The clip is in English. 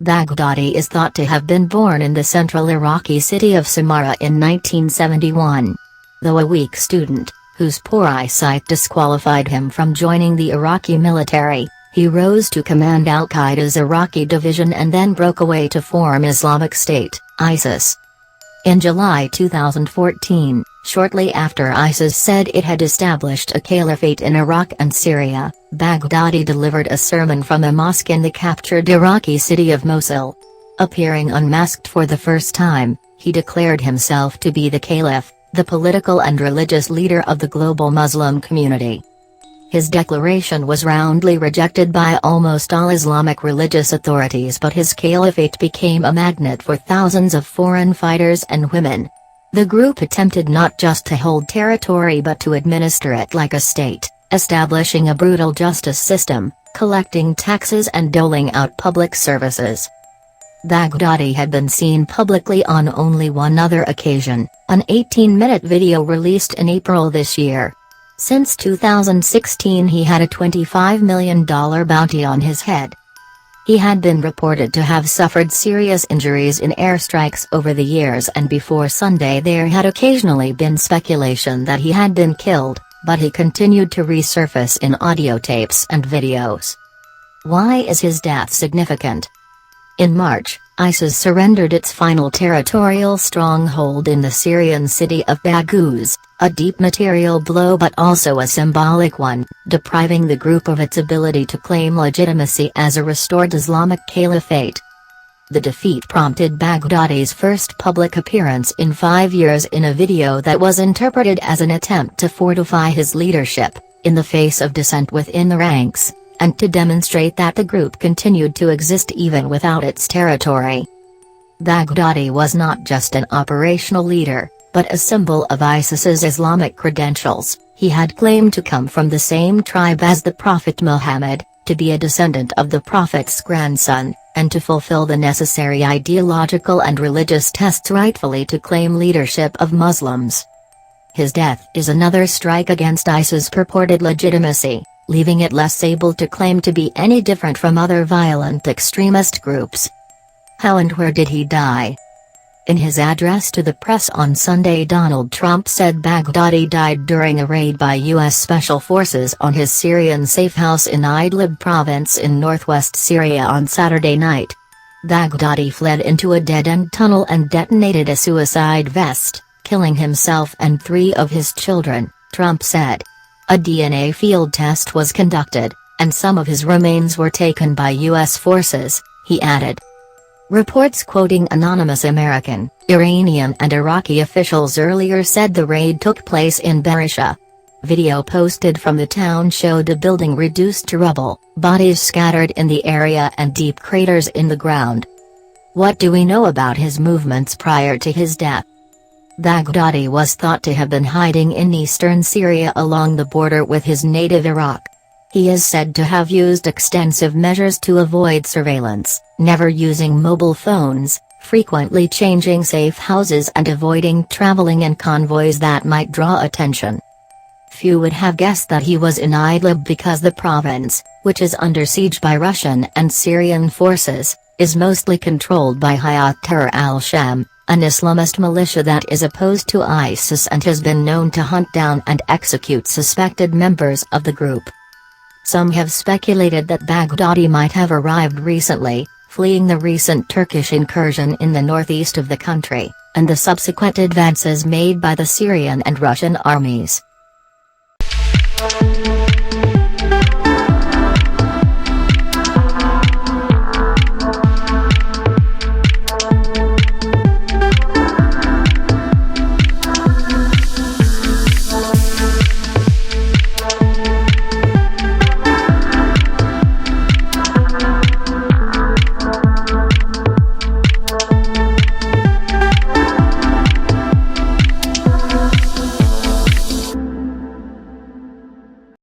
Baghdadi is thought to have been born in the central Iraqi city of Samarra in 1971. Though a weak student, whose poor eyesight disqualified him from joining the Iraqi military, he rose to command al-Qaeda's Iraqi division and then broke away to form Islamic State, ISIS. In July 2014, shortly after ISIS said it had established a caliphate in Iraq and Syria, Baghdadi delivered a sermon from a mosque in the captured Iraqi city of Mosul. Appearing unmasked for the first time, he declared himself to be the caliph, the political and religious leader of the global Muslim community. His declaration was roundly rejected by almost all Islamic religious authorities, but his caliphate became a magnet for thousands of foreign fighters and women. The group attempted not just to hold territory but to administer it like a state, establishing a brutal justice system, collecting taxes and doling out public services. Baghdadi had been seen publicly on only one other occasion, an 18-minute video released in April this year. Since 2016 he had a $25 million bounty on his head. He had been reported to have suffered serious injuries in airstrikes over the years, and before Sunday there had occasionally been speculation that he had been killed, but he continued to resurface in audio tapes and videos. Why is his death significant? In March, ISIS surrendered its final territorial stronghold in the Syrian city of Baghouz, a deep material blow but also a symbolic one, depriving the group of its ability to claim legitimacy as a restored Islamic caliphate. The defeat prompted Baghdadi's first public appearance in 5 years in a video that was interpreted as an attempt to fortify his leadership, in the face of dissent within the ranks, and to demonstrate that the group continued to exist even without its territory. Baghdadi was not just an operational leader, but a symbol of ISIS's Islamic credentials. He had claimed to come from the same tribe as the Prophet Muhammad, to be a descendant of the Prophet's grandson, and to fulfill the necessary ideological and religious tests rightfully to claim leadership of Muslims. His death is another strike against ISIS's purported legitimacy, leaving it less able to claim to be any different from other violent extremist groups. How and where did he die? In his address to the press on Sunday, Donald Trump said Baghdadi died during a raid by U.S. Special Forces on his Syrian safe house in Idlib province in northwest Syria on Saturday night. Baghdadi fled into a dead-end tunnel and detonated a suicide vest, killing himself and 3 of his children, Trump said. A DNA field test was conducted, and some of his remains were taken by U.S. forces, he added. Reports quoting anonymous American, Iranian and Iraqi officials earlier said the raid took place in Berisha. Video posted from the town showed a building reduced to rubble, bodies scattered in the area and deep craters in the ground. What do we know about his movements prior to his death? Baghdadi was thought to have been hiding in eastern Syria along the border with his native Iraq. He is said to have used extensive measures to avoid surveillance, never using mobile phones, frequently changing safe houses and avoiding traveling in convoys that might draw attention. Few would have guessed that he was in Idlib because the province, which is under siege by Russian and Syrian forces, is mostly controlled by Hayat Tahrir al-Sham, an Islamist militia that is opposed to ISIS and has been known to hunt down and execute suspected members of the group. Some have speculated that Baghdadi might have arrived recently, fleeing the recent Turkish incursion in the northeast of the country, and the subsequent advances made by the Syrian and Russian armies.